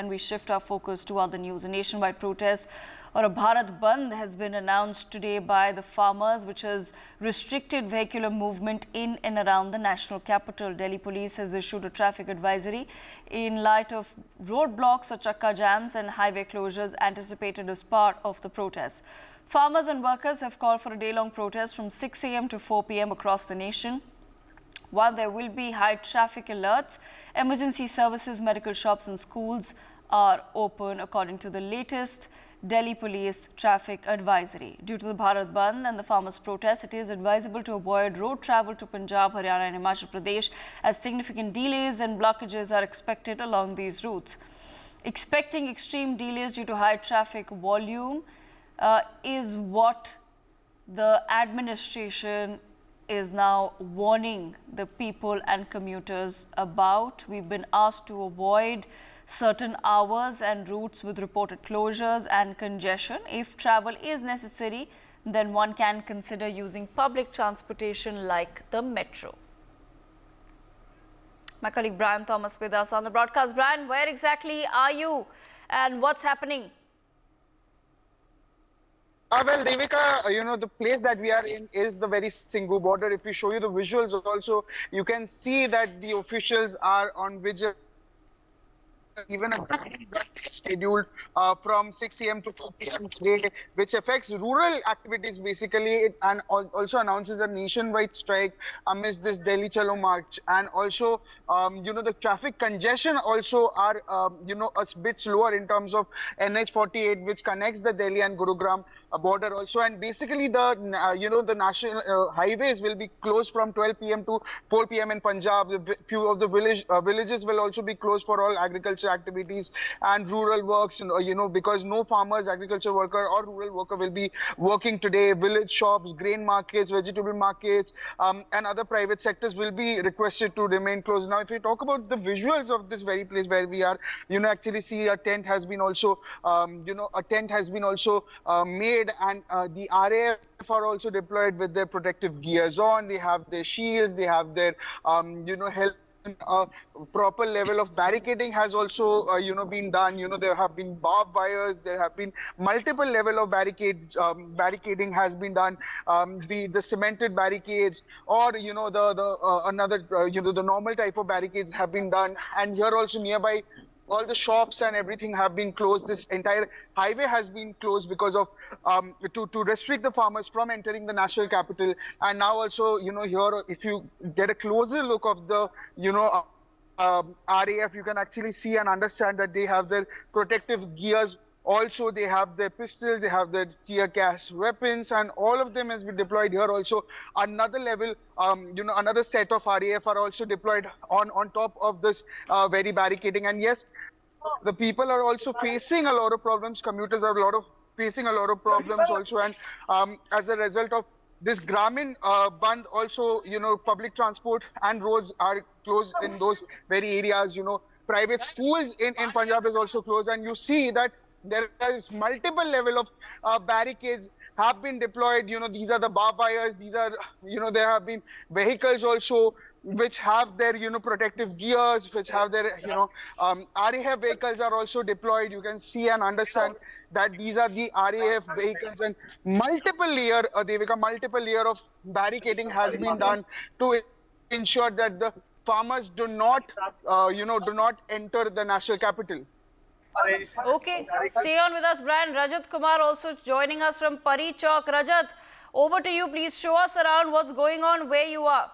and we shift our focus to other news. A nationwide protest or a Bharat Bandh has been announced today by the farmers, which has restricted vehicular movement in and around the national capital. Delhi police has issued a traffic advisory in light of roadblocks or chakka jams and highway closures anticipated as part of the protest. Farmers and workers have called for a day-long protest from 6 a.m. to 4 p.m. across the nation. While there will be high traffic alerts, emergency services, medical shops and schools are open according to the latest Delhi Police traffic advisory. Due to the Bharat Bandh and the farmers' protest, it is advisable to avoid road travel to Punjab, Haryana and Himachal Pradesh as significant delays and blockages are expected along these routes. Expecting extreme delays due to high traffic volume is what the administration is now warning the people and commuters about. We've been asked to avoid certain hours and routes with reported closures and congestion. If travel is necessary, then one can consider using public transportation like the metro. My colleague Brian Thomas with us on the broadcast. Brian, where exactly are you and what's happening? Well, Devika, the place that we are in is the very Singhu border. If we show you the visuals also, you can see that the officials are on vigil. Even a scheduled from 6 a.m. to 4 p.m. today, which affects rural activities basically, and also announces a nationwide strike amidst this Delhi Chalo March. And also, the traffic congestion also are, a bit slower in terms of NH48, which connects the Delhi and Gurugram border also. And basically, the national highways will be closed from 12 p.m. to 4 p.m. in Punjab. Few of the villages will also be closed for all agriculture activities and rural works, because no farmers, agriculture worker or rural worker will be working today. Village shops, grain markets, vegetable markets, and other private sectors will be requested to remain closed. Now, if we talk about the visuals of this very place where we are, actually see a tent has been also, made, and the RAF are also deployed with their protective gears on. They have their shields, they have their, health. A proper level of barricading has also, been done. There have been barbed wires. There have been multiple level of barricades. Barricading has been done. The cemented barricades, or the normal type of barricades have been done. And here also nearby, all the shops and everything have been closed. This entire highway has been closed because of to restrict the farmers from entering the national capital. And now also, here, if you get a closer look of the, RAF, you can actually see and understand that they have their protective gears. Also, they have their pistols, they have their tear gas weapons, and all of them has been deployed here. Also, another level, another set of RAF are also deployed on top of this very barricading. And yes, the people are also facing a lot of problems. Commuters are facing a lot of problems also. And as a result of this Gramin Bandh, also, public transport and roads are closed in those very areas. Private schools in Punjab is also closed, and you see that there is multiple level of barricades have been deployed. These are the barbed wires. These are, there have been vehicles also which have their, protective gears, which have their, RAF vehicles are also deployed. You can see and understand that these are the RAF vehicles, and multiple layer of barricading has been done to ensure that the farmers do not enter the national capital. Okay, stay on with us, Brian. Rajat Kumar also joining us from Pari Chowk. Rajat, over to you. Please show us around what's going on where you are.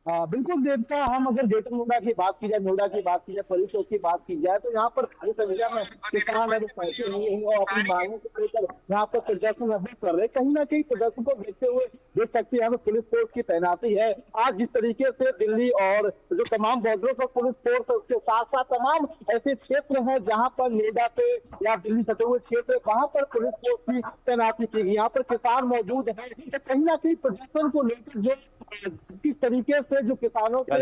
बिल्कुल देवता, हम अगर greater Noida की बात की जाए, नोएडा की बात की जाए, परी चौक की बात की जाए, तो यहाँ पर भारी संख्या में किसान है जो पैसे नहीं है और अपनी मांगों को लेकर यहाँ पर प्रदर्शन अभी कर रहे हैं। कहीं ना कहीं प्रदर्शन को देखते हुए देख सकते हैं यहाँ पर पुलिस फोर्स की तैनाती है। आज जिस तरीके से दिल्ली और जो तमाम बॉर्डरों पर पुलिस फोर्स है, उसके साथ साथ तमाम ऐसे क्षेत्र है जहाँ पर नोएडा पे या दिल्ली सटे हुए क्षेत्र, वहाँ पर पुलिस फोर्स की तैनाती की गई। यहाँ पर किसान मौजूद है। कहीं ना कहीं प्रदर्शन को लेकर जो किस तरीके से जो किसानों के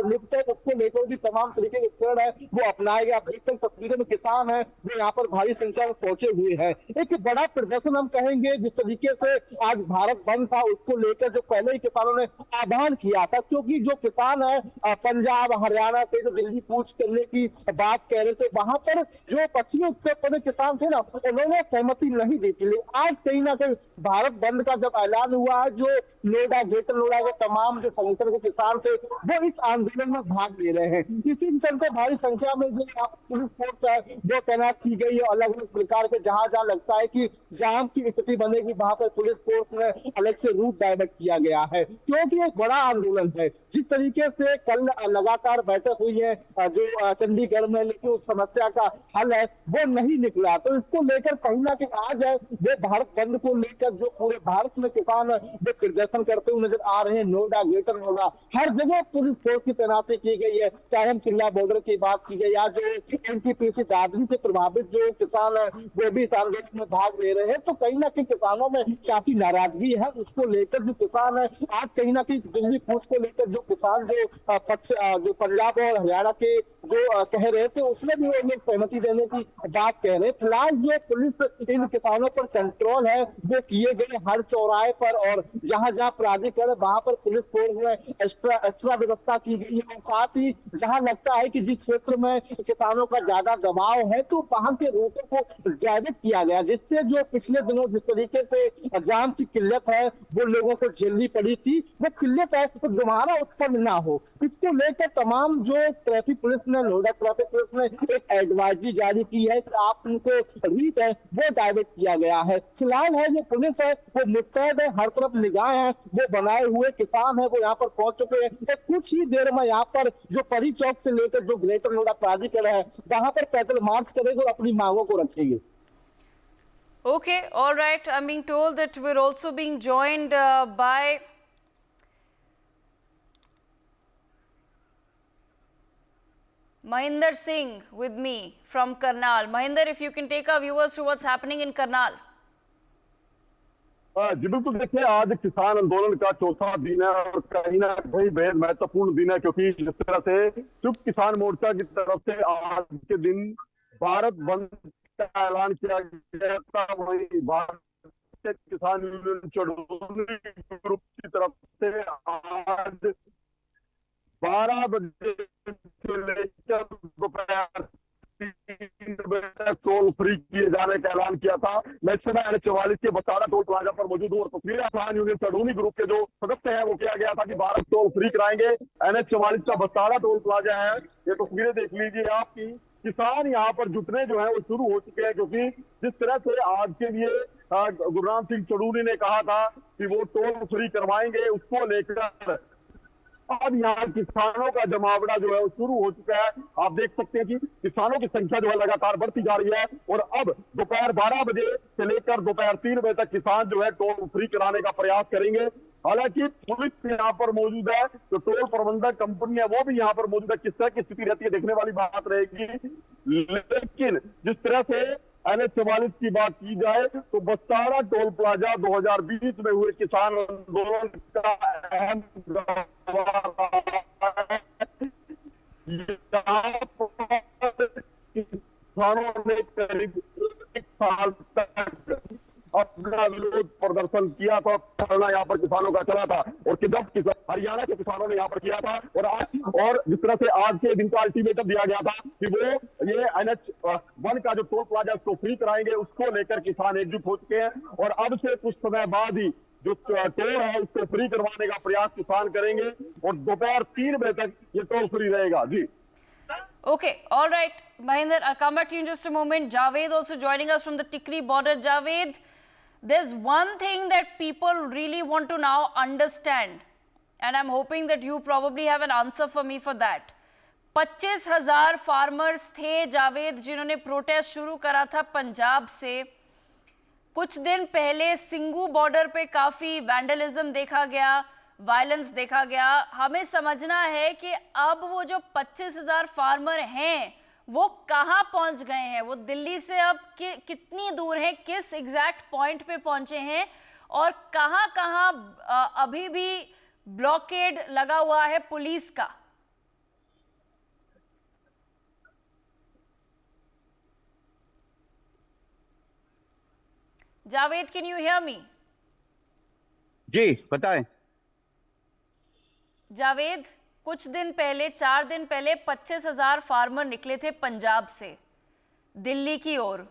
लिप्त है उसको लेकर भी तमाम तरीके के उपकरण है वो अपनाए गए। आप देख सकते तस्वीरों में किसान है जो यहाँ पर भारी संख्या में पहुंचे हुए हैं। एक बड़ा प्रदर्शन हम कहेंगे जिस तरीके से आज भारत बंद था उसको लेकर जो पहले ही किसानों ने आह्वान किया था, क्योंकि जो किसान है पंजाब हरियाणा से जो दिल्ली कूच करने की बात कह रहे थे, वहां पर जो पश्चिमी उत्तर प्रदेश किसान थे ना उन्होंने सहमति नहीं दी थी। आज कहीं ना कहीं भारत बंद का जब ऐलान हुआ है, जो नोएडा ग्रेटर नोएडा के तमाम जो संगठन के किसान थे वो इस आंदोलन में भाग ले रहे हैं। इसी मिशन को भारी संख्या में जो पुलिस फोर्स है वो तैनात की गई है। अलग अलग प्रकार के जहां जहां लगता है कि जाम की स्थिति बनेगी वहां पर पुलिस फोर्स में अलग से रूट डाइवर्ट किया गया है, क्योंकि एक बड़ा आंदोलन है। जिस तरीके से कल लगातार बैठक हुई है जो चंडीगढ़ में, लेकिन उस समस्या का हल है वो नहीं निकला। तो इसको लेकर कहीं ना कहीं आज है वो भारत बंद को लेकर जो पूरे भारत में किसान वो प्रदर्शन करते हुए नजर आ रहे हैं। नोएडा ग्रेटर नोएडा हर जगह पुलिस फोर्स की तैनाती की गई है, चाहे हम चिल्ला बॉर्डर की बात की जाए या जो एनटीपीसी दादरी से प्रभावित जो किसान है वो भी इस आंदोलन में भाग ले रहे हैं। तो कहीं ना कहीं किसानों में काफी नाराजगी है। उसको लेकर जो किसान है आज कहीं ना कहीं दिल्ली कूच को लेकर जो किसान जो पंजाब और हरियाणा के जो कह रहे थे उसमें भी वो लोग सहमति देने की बात कह रहे हैं। फिलहाल जो पुलिस इन किसानों पर कंट्रोल है वो किए गए हर चौराहे पर, और जहां जहां प्राधिकरण है वहां पर पुलिस फोर्स में एक्स्ट्रा व्यवस्था की गई है। और साथ ही जहां लगता है कि जिस क्षेत्र में किसानों का ज्यादा दबाव है तो वहां के रूटों को डायवर्ट किया गया, जिससे जो पिछले दिनों जिस तरीके से जाम की किल्लत है वो लोगों को झेलनी पड़ी थी, वो किल्लत है तो दोबारा उत्पन्न ना हो। इसको लेकर तमाम जो ट्रैफिक पुलिस ने, नोएडा ट्रैफिक पुलिस ने एक एडवाइजरी जारी की है कि आप उनको रीच है वो डायवर्ट किया गया है। फिलहाल है जो पुलिस है वो मुस्तैद है, हर तरफ निगाह है वो बनाए हुए, किसान है वो यहाँ पर पहुंच चुके हैं। तो कुछ ही देर में यहाँ पर जो परी चौक से लेकर जो ग्रेटर नोएडा प्राधिकरण है वहां पर पैदल मार्च करेंगे और अपनी मांगों को रखेंगे। Okay, all right. I'm being told that we're also being joined by Mahinder Singh with me from Karnal. Mahinder, if you can take our viewers to what's happening in Karnal. जी बिल्कुल, देखिए आज किसान आंदोलन का चौथा दिन है और कहीं ना कहीं बेहद महत्वपूर्ण दिन है, क्योंकि जिस तरह से संयुक्त किसान मोर्चा की तरफ से आज के दिन भारत बंद का ऐलान किया गया था, वही भारत किसान यूनियन चौधरी ग्रुप की तरफ से आज 12 बजे से लेकर दोपहर 3 बजे तक टोल फ्री किए जाने का ऐलान किया था। मैं इस समय NH-44 के बस्ताड़ा टोल प्लाजा पर मौजूद हूँ और तस्वीरें किसान यूनियन चढ़ूनी ग्रुप के जो सदस्य हैं वो किया गया था कि भारत टोल फ्री कराएंगे। NH-44 का बस्ताड़ा टोल प्लाजा है, ये तस्वीरें देख लीजिए आपकी। किसान यहाँ पर जुटने जो है वो शुरू हो चुके हैं, क्योंकि जिस तरह से आज के लिए गुरनाम सिंह चढ़ूनी ने कहा था कि वो टोल फ्री करवाएंगे, उसको लेकर अब यहाँ किसानों का जमावड़ा जो है वो शुरू हो चुका है। आप देख सकते हैं कि किसानों की संख्या जो है लगातार बढ़ती जा रही है और अब दोपहर 12 बजे से लेकर दोपहर 3 बजे तक किसान जो है टोल फ्री कराने का प्रयास करेंगे। हालांकि पुलिस यहाँ पर मौजूद है, जो टोल प्रबंधक कंपनी है वो भी यहाँ पर मौजूद है। किस तरह की स्थिति रहती है देखने वाली बात रहेगी, लेकिन जिस तरह से NH-44 की बात की जाए तो बस्ताड़ा टोल प्लाजा 2020 में हुए किसान आंदोलन का अहम किसानों ने करीब 1 साल तक अपना विरोध प्रदर्शन किया था, धरना यहाँ पर किसानों का चला था और कि जब हरियाणा के किसानों ने यहाँ पर किया था और जिस तरह से आज के दिन का अल्टीमेटम दिया गया था कि वो ये NH-1 का जो टोल प्लाजा उसको फ्री कराएंगे, उसको लेकर किसान एकजुट हो चुके हैं और अब से कुछ समय बाद ही जो टोल है उसको फ्री करवाने का प्रयास किसान करेंगे और दोपहर 3 बजे तक ये टोल फ्री रहेगा। जी Okay, all right, Mahinder, I'll come back to you in just a moment. Javed also joining us from the Tikri border. Javed, there's one thing that people really want to now understand, and I'm hoping that you probably have an answer for me for that. 25,000 farmers थे जावेद जिन्होंने protest शुरू करा था पंजाब से। कुछ दिन पहले Singhu border पे काफ़ी वैंडलिज्म देखा गया, वायलेंस देखा गया। हमें समझना है कि अब वो जो 25,000 फार्मर हैं वो कहाँ पहुँच गए हैं, वो दिल्ली से अब कितनी दूर हैं, किस एग्जैक्ट पॉइंट पे पहुँचे हैं और कहां-कहां अभी भी ब्लॉकेड लगा हुआ है पुलिस का? Javed, can you hear me? जी बताएं। जावेद, कुछ दिन पहले 4 दिन पहले 25,000 फार्मर निकले थे पंजाब से दिल्ली की ओर।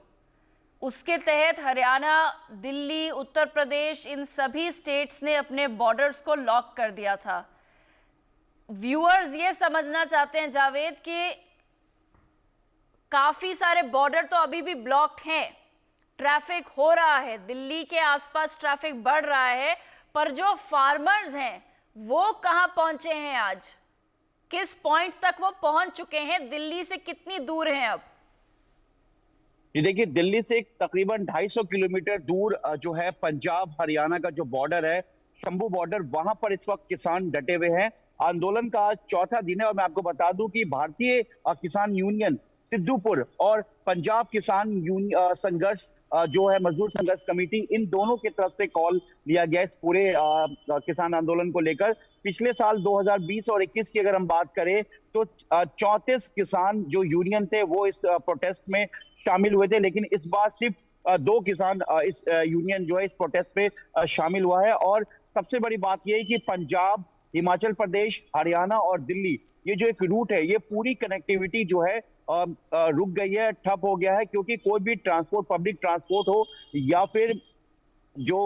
उसके तहत हरियाणा, दिल्ली, उत्तर प्रदेश, इन सभी स्टेट्स ने अपने बॉर्डर्स को लॉक कर दिया था। व्यूअर्स ये समझना चाहते हैं जावेद कि काफी सारे बॉर्डर तो अभी भी ब्लॉक्ड हैं, ट्रैफिक हो रहा है, दिल्ली के आसपास ट्रैफिक बढ़ रहा है, पर जो फार्मर्स हैं वो कहां पहुंचे हैं आज? किस पॉइंट तक वो पहुंच चुके हैं? दिल्ली से कितनी दूर हैं अब? ये देखिए, दिल्ली से तकरीबन 250 किलोमीटर दूर जो है पंजाब हरियाणा का जो बॉर्डर है, शंभू बॉर्डर, वहां पर इस वक्त किसान डटे हुए हैं। आंदोलन का आज चौथा दिन है और मैं आपको बता दूं कि भारतीय किसान यूनियन सिद्धूपुर और पंजाब किसान संघर्ष जो है मजदूर संघर्ष कमेटी, इन दोनों की तरफ से कॉल लिया गया इस पूरे किसान आंदोलन को लेकर। पिछले साल 2020 और 21 की अगर हम बात करें तो 34 किसान जो यूनियन थे वो इस प्रोटेस्ट में शामिल हुए थे, लेकिन इस बार सिर्फ 2 किसान इस यूनियन जो है इस प्रोटेस्ट पे शामिल हुआ है। और सबसे बड़ी बात यह है कि पंजाब, हिमाचल प्रदेश, हरियाणा और दिल्ली, ये जो एक रूट है, ये पूरी कनेक्टिविटी जो है रुक गई है, ठप हो गया है, क्योंकि कोई भी ट्रांसपोर्ट, पब्लिक ट्रांसपोर्ट हो या फिर जो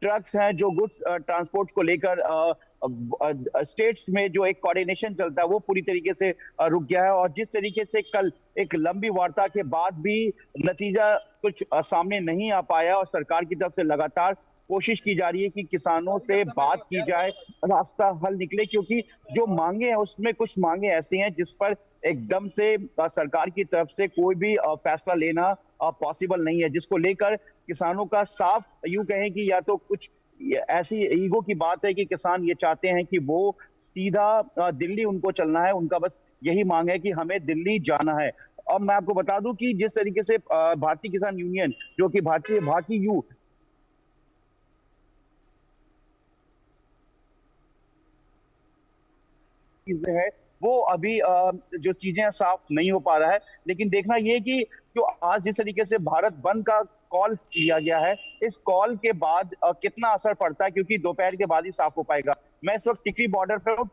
ट्रक्स हैं, जो गुड्स ट्रांसपोर्ट को लेकर स्टेट्स में जो एक कोऑर्डिनेशन चलता है वो पूरी तरीके से रुक गया है। और जिस तरीके से कल एक लंबी वार्ता के बाद भी नतीजा कुछ सामने नहीं आ पाया और सरकार की तरफ से लगातार कोशिश की जा रही है कि किसानों से बात की जाए, रास्ता हल निकले, क्योंकि जो मांगे हैं उसमें कुछ मांगे ऐसी हैं जिस पर एकदम से सरकार की तरफ से कोई भी फैसला लेना पॉसिबल नहीं है, जिसको लेकर किसानों का साफ यूं कहें कि या तो कुछ ऐसी ईगो की बात है कि किसान ये चाहते हैं कि वो सीधा दिल्ली उनको चलना है, उनका बस यही मांग है कि हमें दिल्ली जाना है। अब मैं आपको बता दूं कि जिस तरीके से भारतीय किसान यूनियन, जो कि भारतीय यू चीजें है, वो अभी जो चीजें साफ नहीं हो पा रहा है। लेकिन देखना ये कि जो आज जिस तरीके से भारत बंद का कॉल किया गया है, इस कॉल के बाद कितना असर पड़ता है, क्योंकि दोपहर के बाद ही साफ हो पाएगा। मैं इस वक्त टिकरी बॉर्डर पर हूँ।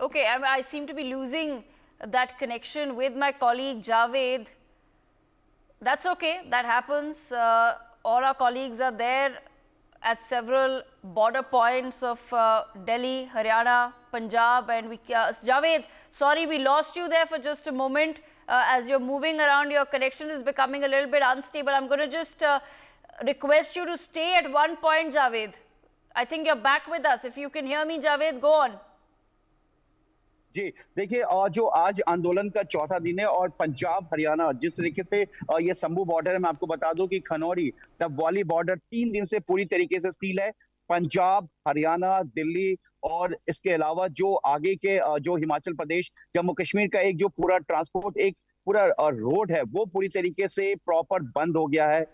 Okay, I seem to be losing that connection with my colleague Javed. That's okay, that happens. All our colleagues are there at several border points of Delhi, Haryana, Punjab, and Javed, sorry we lost you there for just a moment. As you're moving around, your connection is becoming a little bit unstable. I'm going to just request you to stay at one point, Javed. I think you're back with us. If you can hear me, Javed, go on. जी देखिए, जो आज आंदोलन का चौथा दिन है और पंजाब हरियाणा जिस तरीके से ये शंभू बॉर्डर है, मैं आपको बता दूं कि खनौरी डबवाली बॉर्डर 3 दिन से पूरी तरीके से सील है। पंजाब, हरियाणा, दिल्ली और इसके अलावा जो आगे के जो हिमाचल प्रदेश, जम्मू कश्मीर का एक जो पूरा ट्रांसपोर्ट, एक पूरा रोड है, वो पूरी तरीके से प्रॉपर बंद हो गया है।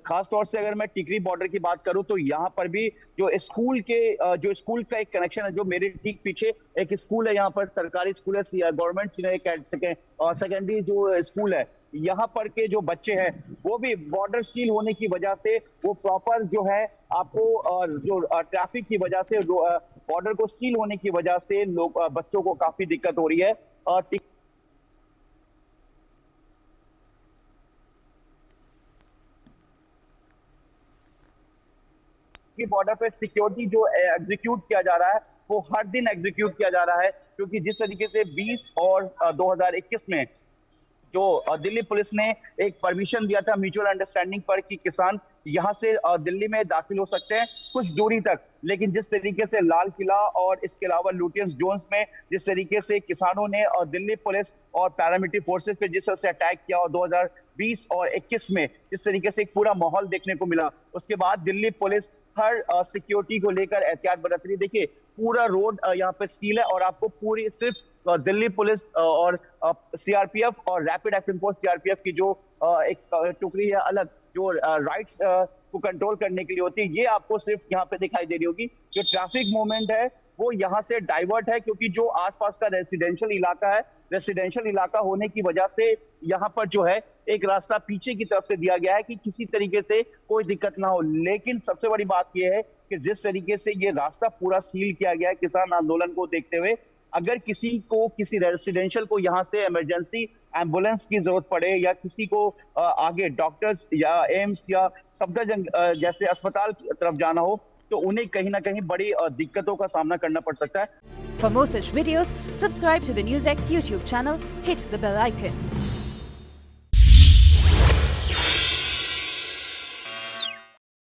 खास तौर से अगर मैं टिकरी बॉर्डर की बात करूं तो यहाँ पर भी जो स्कूल का एक कनेक्शन है, जो मेरे ठीक पीछे एक स्कूल है, यहाँ पर सरकारी स्कूल है, गवर्नमेंट सेकेंडरी जो स्कूल है, यहाँ पर के जो बच्चे हैं वो भी बॉर्डर सील होने की वजह से वो प्रॉपर जो है आपको जो ट्रैफिक की वजह से बॉर्डर को सील होने की वजह से लोग बच्चों को काफी दिक्कत हो रही है। बॉर्डर पे सिक्योरिटी जो एग्जीक्यूट किया जा रहा है वो हर दिन एग्जीक्यूट किया जा रहा है, क्योंकि जिस तरीके से 20 और 2021 में जो दिल्ली पुलिस ने एक परमिशन दिया था म्यूचुअल अंडरस्टैंडिंग पर कि किसान यहां से दिल्ली में दाखिल हो सकते हैं कुछ दूरी तक, लेकिन जिस तरीके से लाल किला और इसके अलावा लुटियंस जोन्स में जिस तरीके से किसानों ने दिल्ली पुलिस और पैरामिलिट्री फोर्सेस पे जिस तरह से अटैक किया और 2020 और 21 में जिस तरीके से एक पूरा माहौल देखने को मिला, उसके बाद दिल्ली पुलिस हर सिक्योरिटी को लेकर एहतियात बरत रही है। देखिए पूरा रोड यहाँ पे सील है और आपको पूरी सिर्फ दिल्ली पुलिस और सीआरपीएफ और रैपिड एक्शन फोर्स सीआरपीएफ की जो एक टुकड़ी है अलग, जो राइट्स को कंट्रोल करने के लिए होती है, ये आपको सिर्फ यहाँ पे दिखाई दे रही होगी। जो ट्रैफिक मूवमेंट है वो यहाँ से डाइवर्ट है, क्योंकि जो आसपास का रेसिडेंशियल इलाका है, रेसिडेंशियल इलाका होने की वजह से यहाँ पर जो है एक रास्ता पीछे की तरफ से दिया गया है कि किसी तरीके से कोई दिक्कत ना हो। लेकिन सबसे बड़ी बात यह है कि जिस तरीके से ये रास्ता पूरा सील किया गया है किसान आंदोलन को देखते हुए, अगर किसी को किसी रेसिडेंशियल को यहाँ से इमरजेंसी एम्बुलेंस की जरूरत पड़े या किसी को आगे डॉक्टर्स या एम्स या सफदरजंग जैसे अस्पताल की तरफ जाना हो, तो उन्हें कहीं ना कहीं बड़ी दिक्कतों का सामना करना पड़ सकता है। For more such videos, subscribe to the NewsX YouTube channel, hit the bell icon.